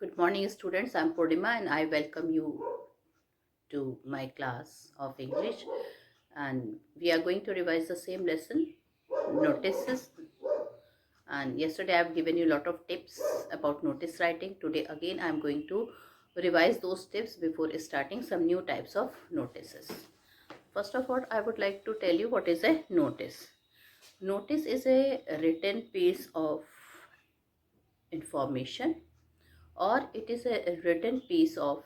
Good morning, students. I'm Purnima and I welcome you to my class of English. And we are going to revise the same lesson, notices. And yesterday I've given you a lot of tips about notice writing. Today again I'm going to revise those tips before starting some new types of notices. First of all, I would like to tell you what is a notice. Notice is a written piece of information, or it is a written piece of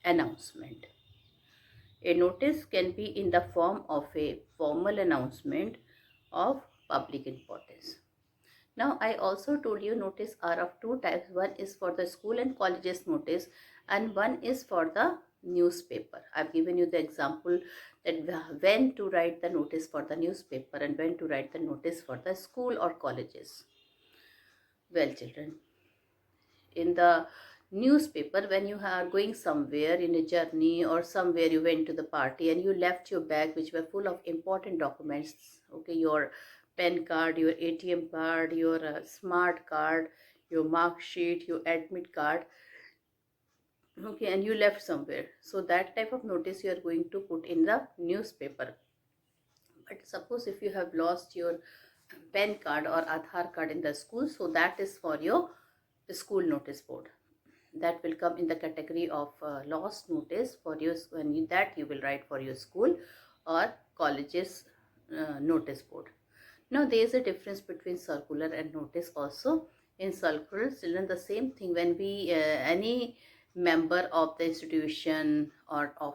announcement. A notice can be in the form of a formal announcement of public importance. Now, I also told you notice are of two types. One is for the school and colleges notice, and one is for the newspaper. I've given you the example that when to write the notice for the newspaper and when to write the notice for the school or colleges. Well, children, in the newspaper, when you are going somewhere in a journey or somewhere you went to the party and you left your bag which were full of important documents, okay, your pen card, your ATM card, your smart card, your mark sheet, your admit card, okay, and you left somewhere, so that type of notice you are going to put in the newspaper. But suppose if you have lost your pen card or Aadhaar card in the school, so that is for your school notice board. That will come in the category of lost notice for you, that you will write for your school or colleges notice board. Now there is a difference between circular and notice also. In circular, children, the same thing, when we any member of the institution or of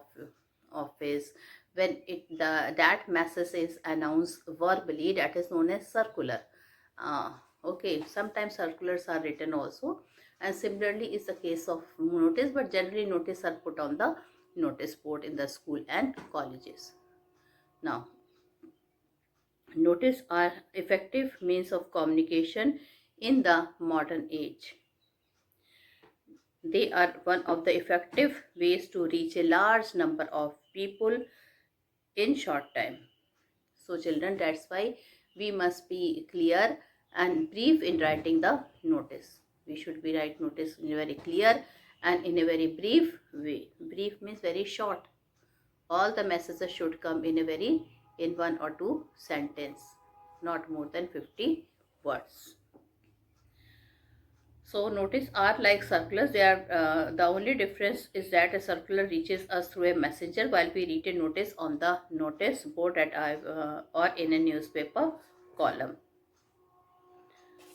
office, when that message is announced verbally, that is known as circular. Okay, sometimes circulars are written also, and similarly is the case of notice, but generally notice are put on the notice board in the school and colleges. Now, notice are effective means of communication in the modern age. They are one of the effective ways to reach a large number of people in short time. So children, that's why we must be clear and brief in writing the notice. We should be write notice in a very clear and in a very brief way. Brief means very short. All the messages should come in one or two sentence, not more than 50 words. So notice are like circulars. They are the only difference is that a circular reaches us through a messenger, while we read a notice on the notice board or in a newspaper column.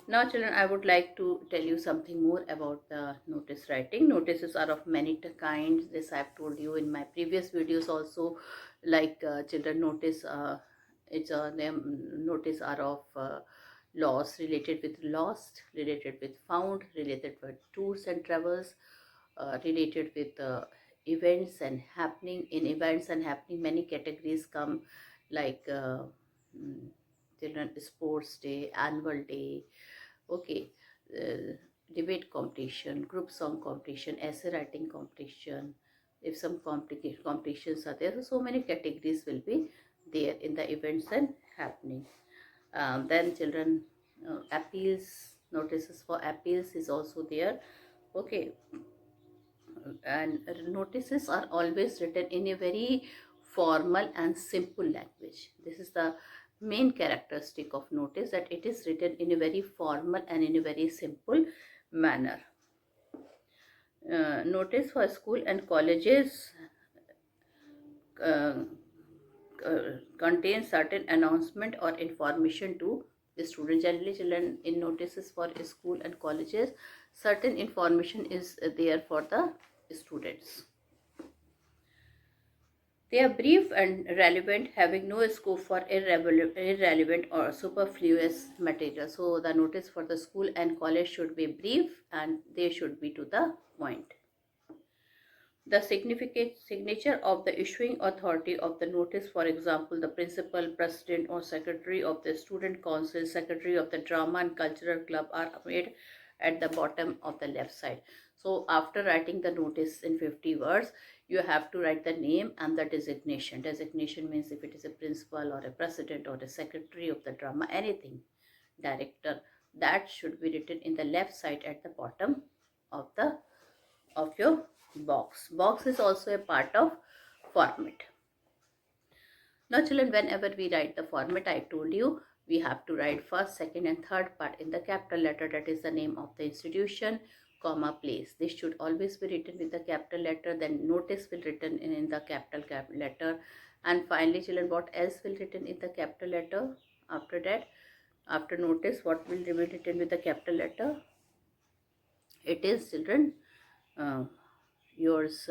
Now, children, I would like to tell you something more about the notice writing. Notices are of many kinds. This I have told you in my previous videos also. Like children, notice notice are of loss, related with lost, related with found, related with tours and travels, related with events and happening. In events and happening, many categories come, like children sports day, annual day, okay, uh, debate competition, group song competition, essay writing competition. If some competitions are there, so many categories will be there in the events and happening. Then children, appeals, notices for appeals is also there, okay. And notices are always written in a very formal and simple language. This is the main characteristic of notice, that it is written in a very formal and in a very simple manner. Notice for school and colleges uh, contains certain announcement or information to the student. Generally, children, in notices for school and colleges, certain information is there for the students. They are brief and relevant, having no scope for irrelevant or superfluous material. So the notice for the school and college should be brief and they should be to the point. The significant signature of the issuing authority of the notice, for example, the principal, president or secretary of the student council, secretary of the drama and cultural club, are made at the bottom of the left side. So after writing the notice in 50 words, you have to write the name and the designation. Designation means if it is a principal or a president or a secretary of the drama, anything, director, that should be written in the left side at the bottom of the your box. Box is also a part of format. Now children, whenever we write the format, I told you we have to write first, second and third part in the capital letter, that is the name of the institution, comma, place. This should always be written with the capital letter. Then notice will written in the capital letter. And finally children, what else will written in the capital letter? After that, after notice, what will be written with the capital letter? It is children, yours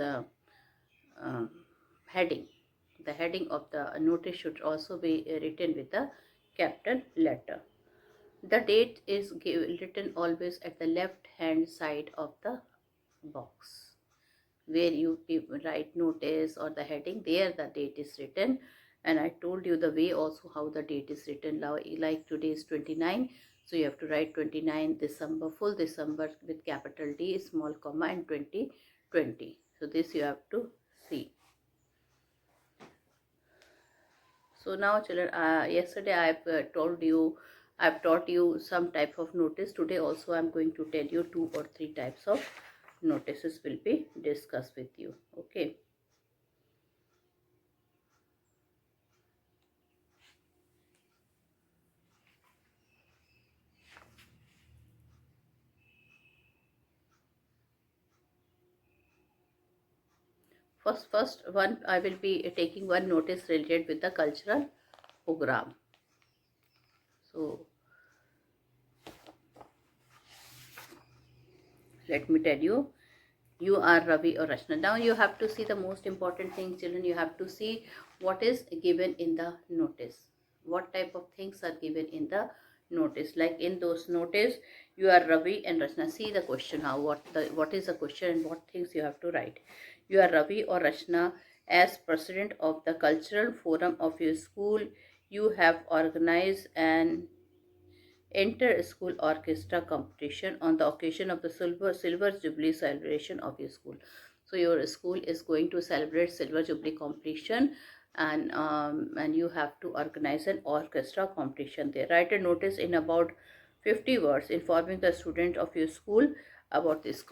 heading. The heading of the notice should also be written with a capital letter. The date is written always at the left hand side of the box. Where you write notice or the heading, there the date is written. And I told you the way also how the date is written. Now, like today is 29, so you have to write 29 December, full December with capital D, small comma, and 2020. So this you have to see. So now children, yesterday I've taught you some type of notice. Today also I'm going to tell you 2 or 3 types of notices will be discussed with you. Okay. First one, I will be taking one notice related with the cultural program. So let me tell you, you are Ravi or Rachna. Now you have to see the most important thing, children. You have to see what is given in the notice. What type of things are given in the notice? Like in those notice, you are Ravi and Rachna. See the question, how what is the question and what things you have to write. You are Ravi or Rachna. As president of the cultural forum of your school, you have organized an inter-school orchestra competition on the occasion of the silver jubilee celebration of your school. So your school is going to celebrate silver jubilee competition, and you have to organize an orchestra competition there. Write a notice in about 50 words informing the student of your school about this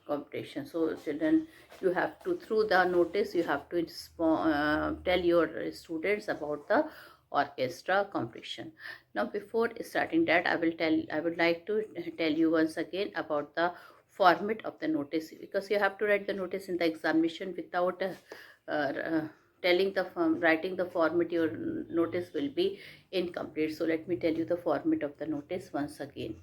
competition. So children, you have to, through the notice, you have to tell your students about the orchestra competition. Now before starting that, I would like to tell you once again about the format of the notice, because you have to write the notice in the examination without telling the writing the format. Your notice will be incomplete. So let me tell you the format of the notice once again.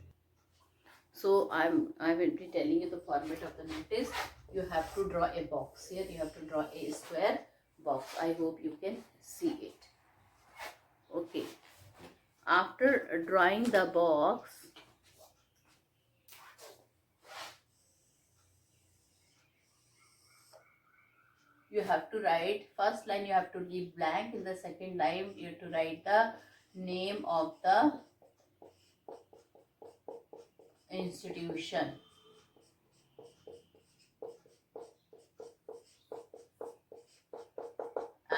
So I will be telling you the format of the notice. You have to draw a box. Here you have to draw a square box. I hope you can see it. Okay. After drawing the box, you have to write, first line you have to leave blank, in the second line you have to write the name of the institution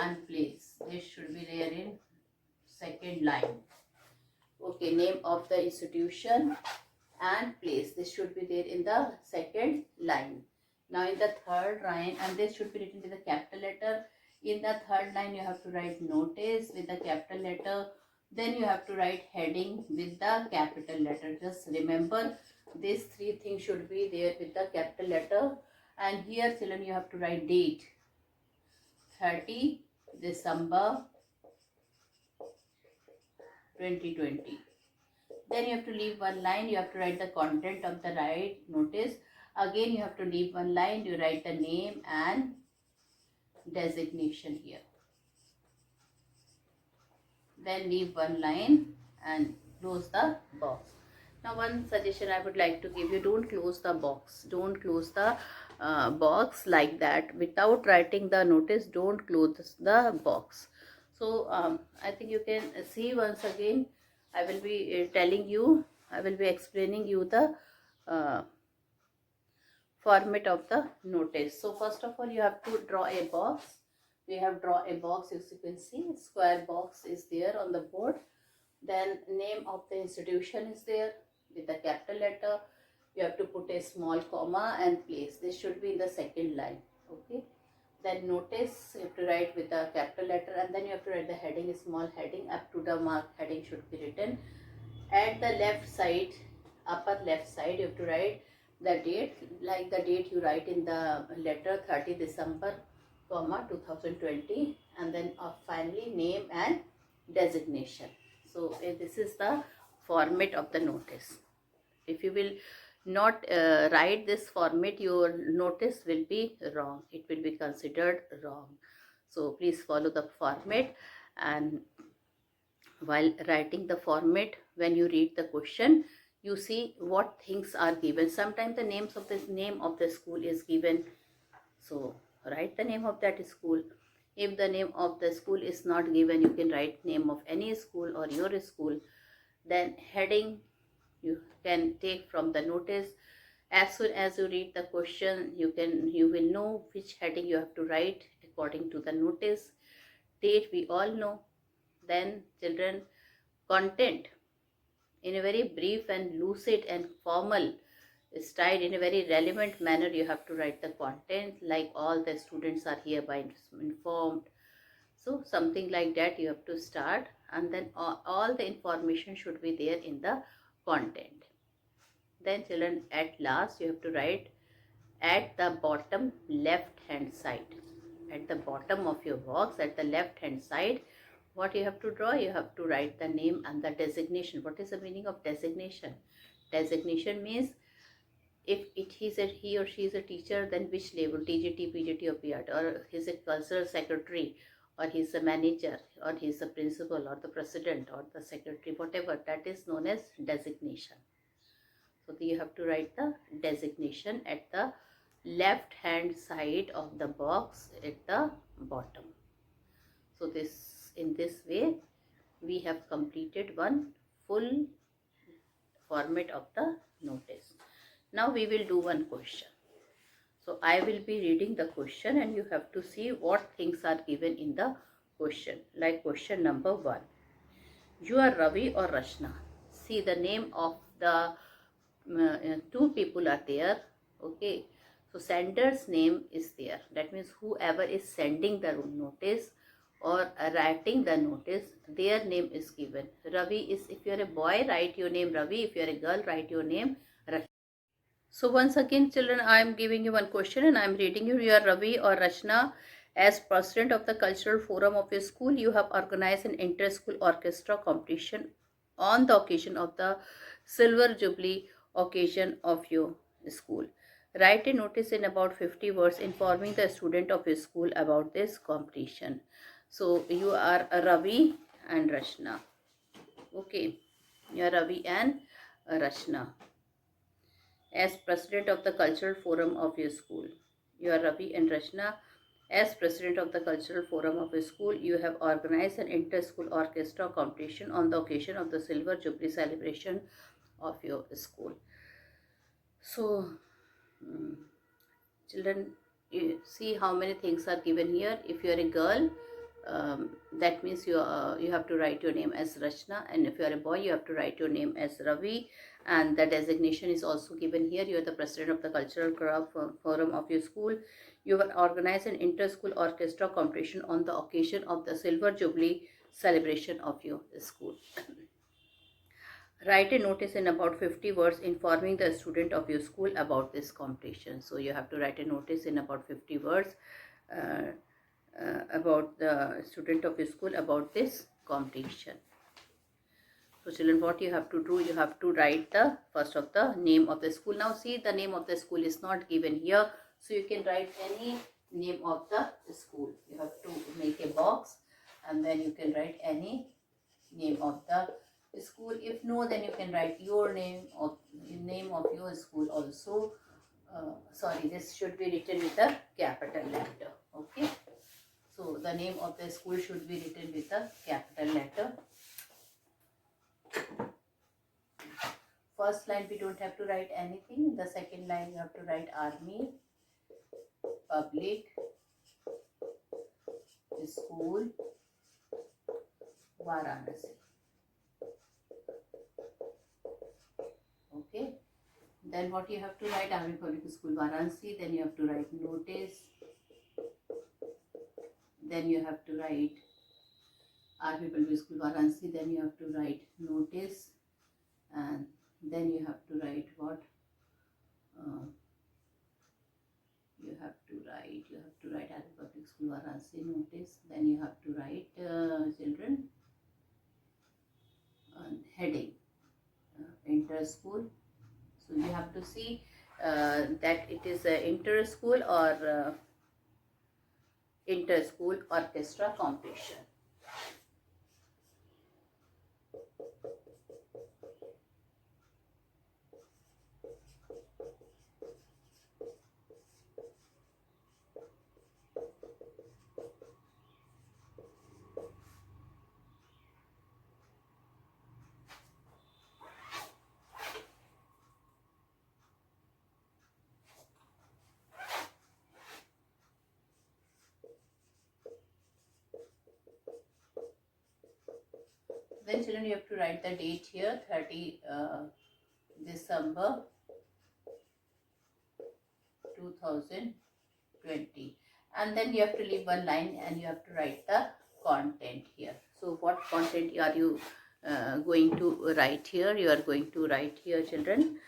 and place. This should be there in second line. Okay, name of the institution and place. This should be there in the second line. Now in the third line, and this should be written with the capital letter. In the third line, you have to write notice with the capital letter. Then you have to write heading with the capital letter. Just remember, these 3 things should be there with the capital letter. And here, children, you have to write date. 30 December 2020. Then you have to leave one line. You have to write the content of the right notice. Again, you have to leave one line. You write the name and designation here. Then leave one line and close the box. Now one suggestion I would like to give you, don't close the box. Don't close the box like that. Without writing the notice, don't close the box. So I think you can see once again. I will be telling you, I will be explaining you the format of the notice. So first of all, you have to draw a box. We have draw a box, as you can see, square box is there on the board. Then name of the institution is there with the capital letter. you have to put a small comma and place. This should be in the second line. Okay. Then notice, you have to write with a capital letter, and then you have to write the heading, small heading. Up to the mark heading should be written. At the left side, upper left side, you have to write the date, like the date you write in the letter, 30 December, comma 2020, and then finally name and designation. So this is the format of the notice. If you will not write this format, your notice will be wrong. It will be considered wrong. So please follow the format, and while writing the format, when you read the question, you see what things are given. Sometimes the name of the school is given, so write the name of that school. If the name of the school is not given, you can write name of any school or your school. Then heading you can take from the notice. As soon as you read the question, you will know which heading you have to write according to the notice. Date we all know. Then children, content, in a very brief and lucid and formal style, in a very relevant manner, you have to write the content, like all the students are hereby informed. So something like that you have to start, and then all the information should be there in the content. Then children, at last you have to write at the bottom left hand side. At the bottom of your box, at the left hand side, what you have to draw? You have to write the name and the designation. What is the meaning of designation? Designation means if he or she is a teacher, then which level, TGT, PGT or PRT, or he is a cultural secretary, or he is a manager, or he is a principal, or the president, or the secretary, whatever, that is known as designation. So you have to write the designation at the left hand side of the box at the bottom. So in this way we have completed one full format of the notice. Now we will do one question. So I will be reading the question, and you have to see what things are given in the question. Like question number 1. You are Ravi or Rachna. See, the name of the two people are there. Okay. So sender's name is there. That means whoever is sending the notice or writing the notice, their name is given. Ravi is, if you are a boy, write your name Ravi. If you are a girl, write your name Rachna. So once again, children, I am giving you one question and I am reading you. You are Ravi or Rachna. As president of the cultural forum of your school, you have organized an inter-school orchestra competition on the occasion of the Silver Jubilee occasion of your school. Write a notice in about 50 words informing the student of your school about this competition. So you are Ravi and Rachna. Okay, you are Ravi and Rachna. As president of the cultural forum of your school, you are Ravi and Rachna. As president of the cultural forum of your school, you have organized an inter-school orchestra competition on the occasion of the Silver Jubilee celebration of your school. So children, you see how many things are given here. If you are a girl, that means you have to write your name as Rachna, and if you are a boy, you have to write your name as Ravi, and the designation is also given here. You are the president of the cultural forum of your school. You have organized an inter-school orchestra competition on the occasion of the Silver Jubilee celebration of your school. Write a notice in about 50 words informing the student of your school about this competition. So you have to write a notice in about 50 words about the student of your school about this competition. So children, what you have to do, you have to write the first of the name of the school. Now see, the name of the school is not given here, so you can write any name of the school. You have to make a box and then you can write any name of the school. If no, then you can write your name or name of your school also. Sorry, this should be written with a capital letter. Okay. So the name of the school should be written with a capital letter. First line we don't have to write anything. The second line you have to write Army Public School Varanasi. Okay. Then what you have to write, Army Public School Varanasi, then you have to write notice, then you have to write Army Public School Varanasi, then you have to write notice, and then you have to write what? Uh, you have to write Army Public School Varanasi notice, then you have to write children heading inter school. So you have to see that it is a inter school or inter school orchestra competition. Then children, you have to write the date here, 30 December 2020, and then you have to leave one line and you have to write the content here. So what content are you going to write here? You are going to write here, children,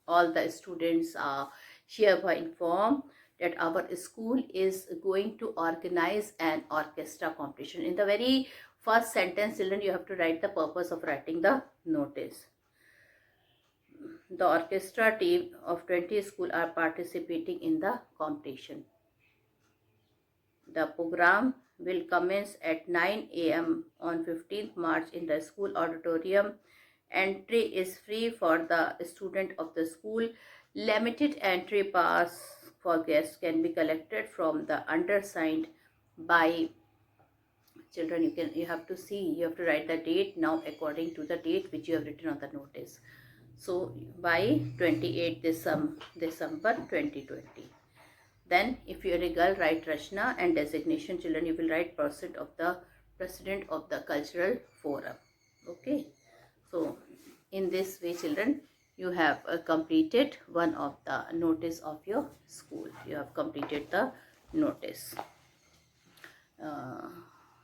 all the students are hereby informed that our school is going to organize an orchestra competition. In the very first sentence, children, you have to write the purpose of writing the notice. The orchestra team of 20 schools are participating in the competition. The program will commence at 9 a.m. on 15th March in the school auditorium. Entry is free for the student of the school. Limited entry pass for guests can be collected from the undersigned by children. You have to see, you have to write the date now according to the date which you have written on the notice. So by 28 December 2020. Then if you are a girl, write Rachna and designation. Children, you will write president of the cultural forum. Okay. So in this way, children, you have completed one of the notice of your school. You have completed the notice.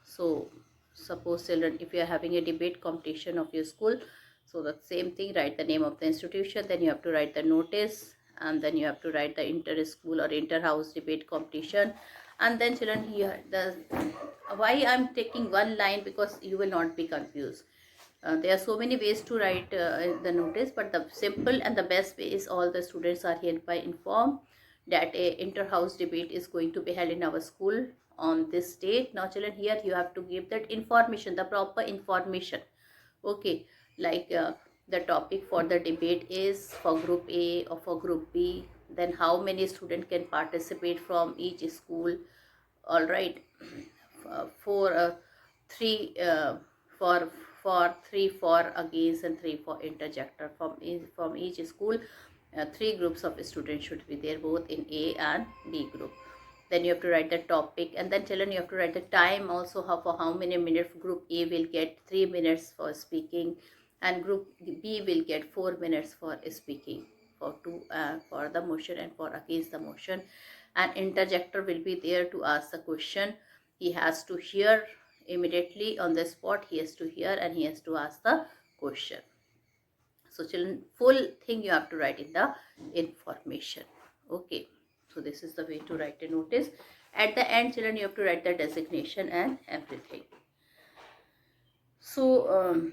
So suppose children, if you are having a debate competition of your school, so the same thing, write the name of the institution, then you have to write the notice, and then you have to write the inter school or inter house debate competition. And then children, here the why I'm taking one line, because you will not be confused. There are so many ways to write the notice, but the simple and the best way is all the students are hereby informed that a inter-house debate is going to be held in our school on this date. Now children, here you have to give that information, the proper information. Okay, like the topic for the debate is for group A or for group B, then how many students can participate from each school. All right. For three for three for against and three for interjector from each school. Three groups of students should be there, both in A and B group. Then you have to write the topic, and then children, you have to write the time also, for how many minutes. Group A will get 3 minutes for speaking, and group B will get 4 minutes for speaking, for the motion and for against the motion. An interjector will be there to ask the question. He has to hear immediately on the spot. He has to hear and he has to ask the question. So children, full thing you have to write in the information. Okay. So this is the way to write a notice. At the end, children, you have to write the designation and everything. So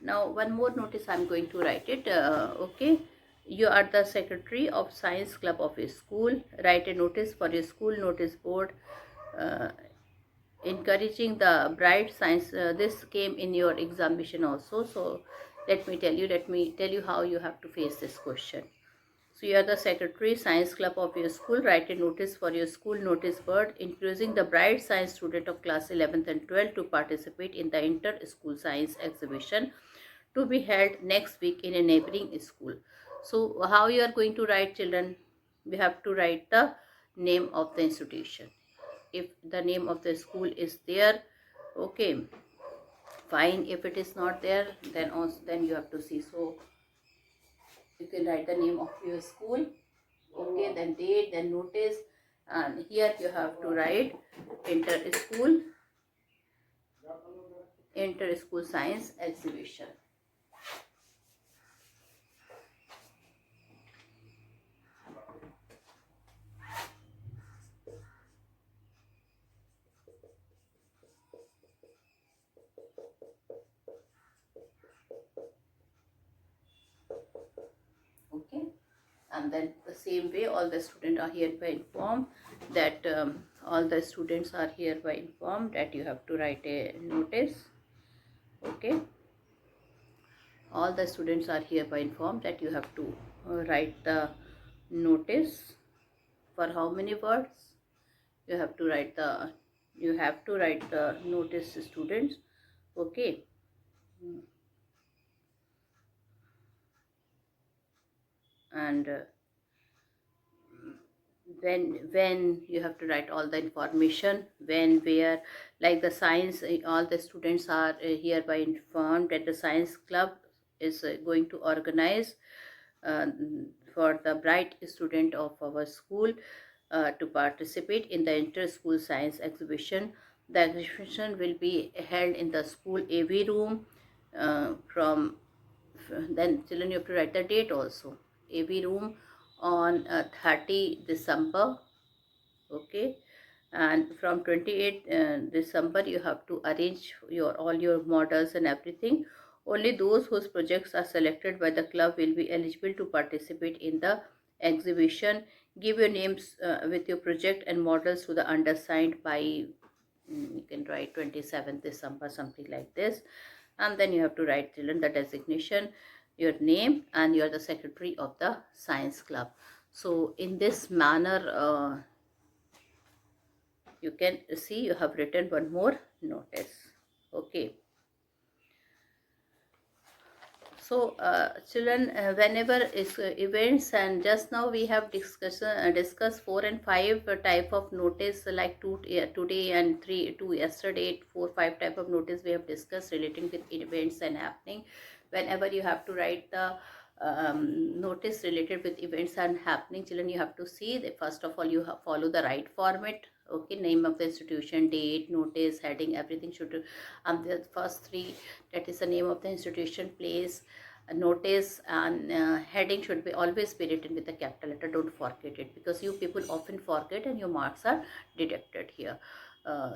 now one more notice I'm going to write it. Okay. You are the secretary of science club of a school. Write a notice for your school notice board encouraging the bright science. This came in your examination also. So let me tell you how you have to face this question. So you are the secretary science club of your school. Write a notice for your school notice board encouraging the bright science student of class 11th and 12th to participate in the inter school science exhibition to be held next week in a neighboring school. So how you are going to write, children? We have to write the name of the institution. If the name of the school is there, okay, fine. If it is not there, then also then you have to see. So you can write the name of your school, okay, then date, then notice, and here you have to write inter school science exhibition. Okay, and then the same way all the students are hereby informed that all the students are hereby informed that you have to write a notice. Okay, all the students are hereby informed that you have to write the notice. For how many words you have to write the notice, students? Okay. And when you have to write all the information, when, where, like the science, all the students are hereby informed that the science club is going to organize uh, for the bright student of our school to participate in the inter-school science exhibition. The exhibition will be held in the school AV room from then children you have to write the date also. AV room on 30 December. Okay, and from 28 December you have to arrange your all your models and everything. Only those whose projects are selected by the club will be eligible to participate in the exhibition. Give your names with your project and models to the undersigned by you can write 27th December, something like this. And then you have to write children the designation, your name, and you are the secretary of the science club. So in this manner you can see you have written one more notice. Okay, so children, whenever is events, and just now we have discussed 4 and 5 type of notice, like today and 2 yesterday, 4 5 type of notice we have discussed relating with events and happening. Whenever you have to write the notice related with events and happening, children, you have to see that first of all you have follow the right format. Okay, name of the institution, date, notice, heading, everything should the first three, that is the name of the institution, place, notice, and heading should be always be written with a capital letter. Don't forget it, because you people often forget and your marks are deducted here.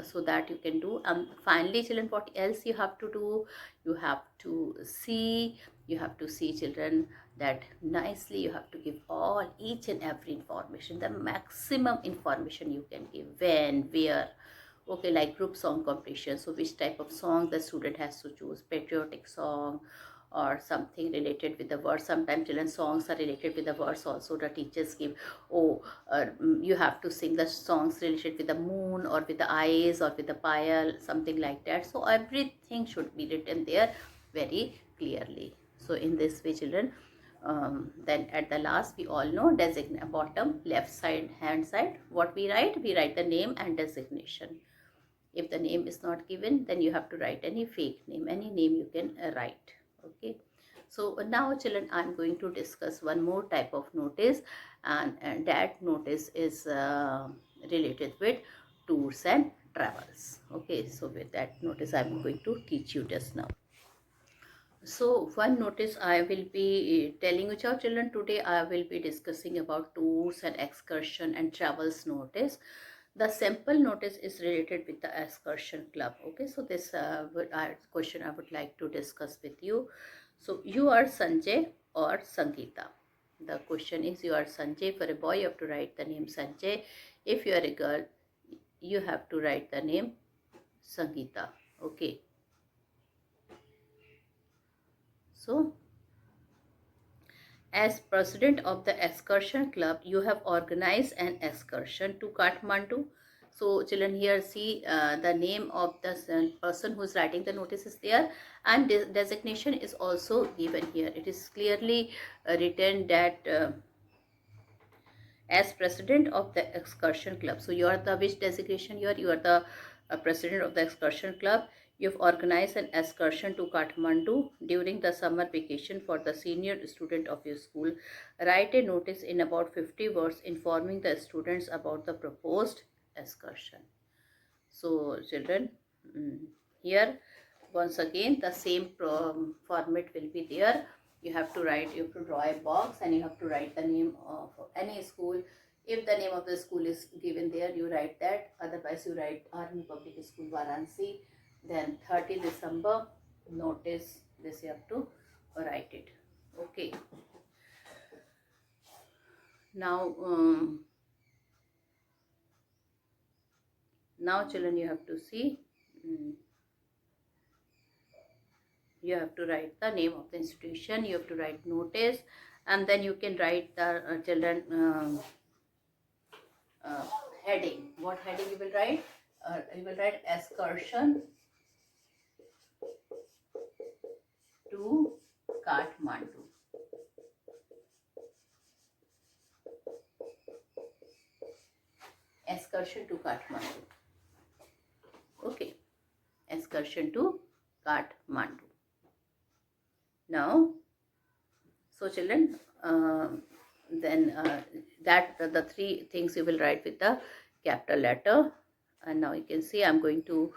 So that you can do. Finally children, what else you have to do? You have to see children that nicely you have to give all each and every information, the maximum information you can give, when, where. Okay, like group song competition, so which type of song the student has to choose, patriotic song or something related with the words. Sometimes children songs are related with the words also. The teachers give, oh, you have to sing the songs related with the moon or with the eyes or with the pile, something like that. So everything should be written there very clearly. So in this way children, then at the last we all know designate, bottom left side hand side, what we write the name and designation. If the name is not given, then you have to write any fake name, any name you can write. Okay, so now children, I'm going to discuss one more type of notice, and that notice is related with tours and travels. Okay, so with that notice I'm going to teach you just now. So one notice I will be telling you, children, today I will be discussing about tours and excursion and travels notice. The simple notice is related with the excursion club. Okay, so this question I would like to discuss with you. So you are Sanjay or Sangeeta? The question is, you are Sanjay. For a boy you have to write the name Sanjay. If you are a girl, you have to write the name Sangeeta. Okay, so as president of the excursion club, you have organized an excursion to Kathmandu. So children, here see the name of the person who is writing the notice is there, and designation is also given here. It is clearly written that as president of the excursion club. So you are the which designation? You are the president of the excursion club. You've organized an excursion to Kathmandu during the summer vacation for the senior student of your school. Write a notice in about 50 words informing the students about the proposed excursion. So, children, mm, here once again the same format will be there. You have to write, you have to draw a box and you have to write the name of any school. If the name of the school is given there, you write that. Otherwise, you write Army Public School Varanasi. Then 30 December notice, this you have to write it. Okay. Now, now children, you have to see. You have to write the name of the institution, you have to write notice, and then you can write the children heading. What heading you will write? You will write excursion to Kathmandu. Excursion to Kathmandu. Okay. Excursion to Kathmandu. Now, so children, then that the three things you will write with the capital letter. And now you can see I'm going to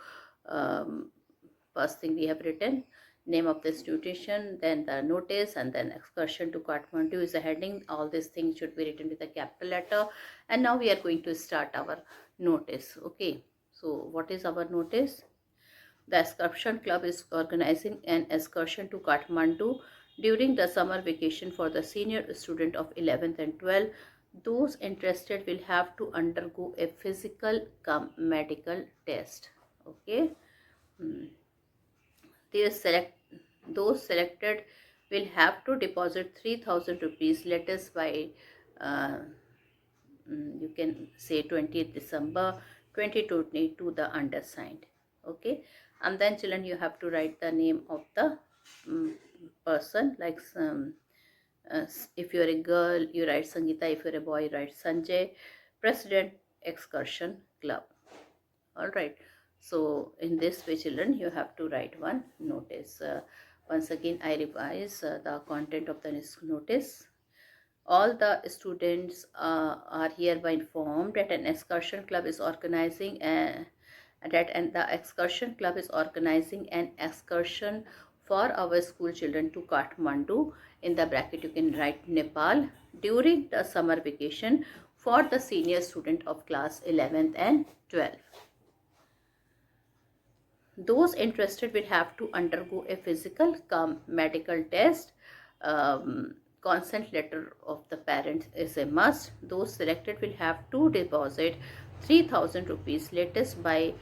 first thing we have written name of the institution, then the notice, and then excursion to Kathmandu is the heading. All these things should be written with a capital letter. And now we are going to start our notice. Okay, so what is our notice? The excursion club is organizing an excursion to Kathmandu during the summer vacation for the senior student of 11th and 12th. Those interested will have to undergo a physical cum medical test. Okay. Those selected will have to deposit 3,000 rupees. Let us by you can say 20th December 2020 to the undersigned. Okay, and then children you have to write the name of the person, like if you're a girl you write Sangeeta, if you're a boy you write Sanjay. President Excursion Club. All right, so in this way children you have to write one notice. Once again I revise the content of the notice. All the students are hereby informed that an excursion club is organizing the excursion club is organizing an excursion for our school children to Kathmandu. In the bracket you can write Nepal during the summer vacation for the senior student of class 11th and 12th. Those interested will have to undergo a physical cum medical test. Consent letter of the parents is a must. Those selected will have to deposit 3,000 rupees latest by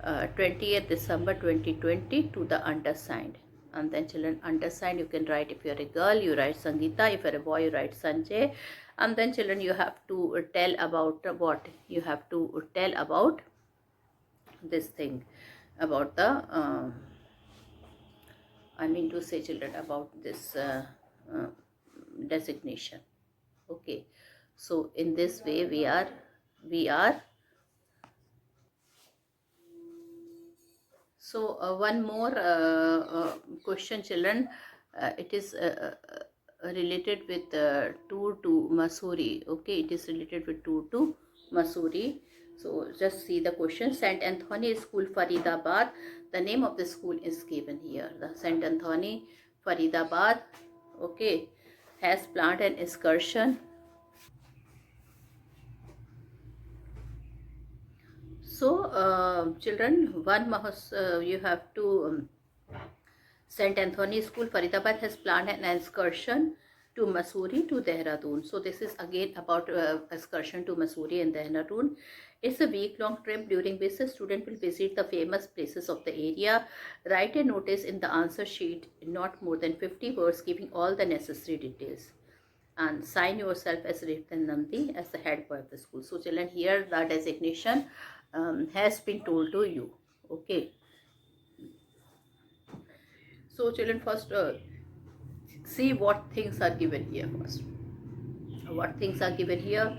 20th December 2020 to the undersigned. And then children, undersigned you can write, if you are a girl you write Sangeeta, if you are a boy you write Sanjay. And then children you have to tell about what you have to tell about this thing, about the I mean to say children about this designation. Okay, so in this way we are so one more question children. It is related with tour to Mussoorie. Okay, it is related with tour to Mussoorie. So just see the question. St. Anthony School, Faridabad. The name of the school is given here. The St. Anthony, Faridabad, okay, has planned an excursion. So children, you have to St. Anthony School, Faridabad has planned an excursion to Mussoorie to Dehradun. So this is again about excursion to Mussoorie and Dehradun. It's a week-long trip during which the student will visit the famous places of the area. Write a notice in the answer sheet, not more than 50 words, giving all the necessary details. And sign yourself as Ritan Nandi as the head boy of the school. So children, here the designation has been told to you. Okay. So children, first see what things are given here first. What things are given here?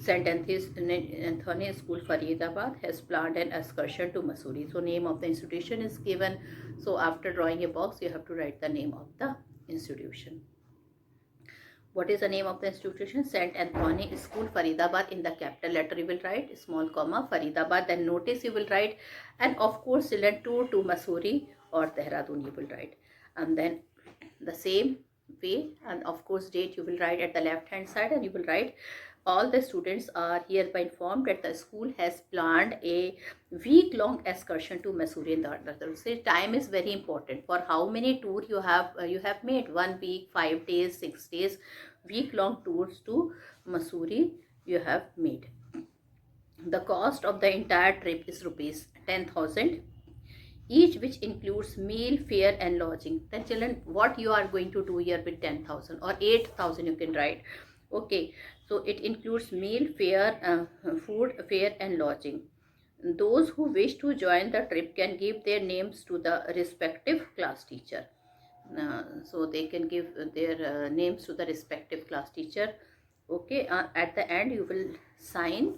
St. Anthony School, Faridabad has planned an excursion to Mussoorie. So name of the institution is given. So after drawing a box, you have to write the name of the institution. What is the name of the institution? St. Anthony School, Faridabad. In the capital letter you will write small comma Faridabad. Then notice you will write, and of course children tour to Mussoorie or Dehradun you will write, and then the same way, and of course date you will write at the left hand side, and you will write all the students are hereby informed that the school has planned a week-long excursion to Mussoorie and Dehradun. So time is very important. For how many tours you have made? 1 week, 5 days, 6 days, week-long tours to Mussoorie you have made. The cost of the entire trip is rupees 10,000 each, which includes meal, fare and lodging. Then children, what you are going to do here with 10,000 or 8,000 you can write. Okay, so it includes meal, fare, food, fare and lodging. Those who wish to join the trip can give their names to the respective class teacher. So they can give their names to the respective class teacher. Okay, at the end you will sign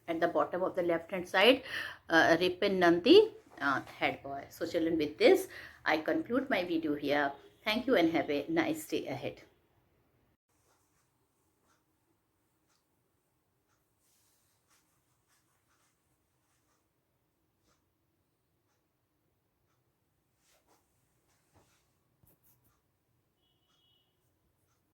at the bottom of the left hand side, Ripin Nandi, head boy. So children, with this I conclude my video here. Thank you and have a nice day ahead.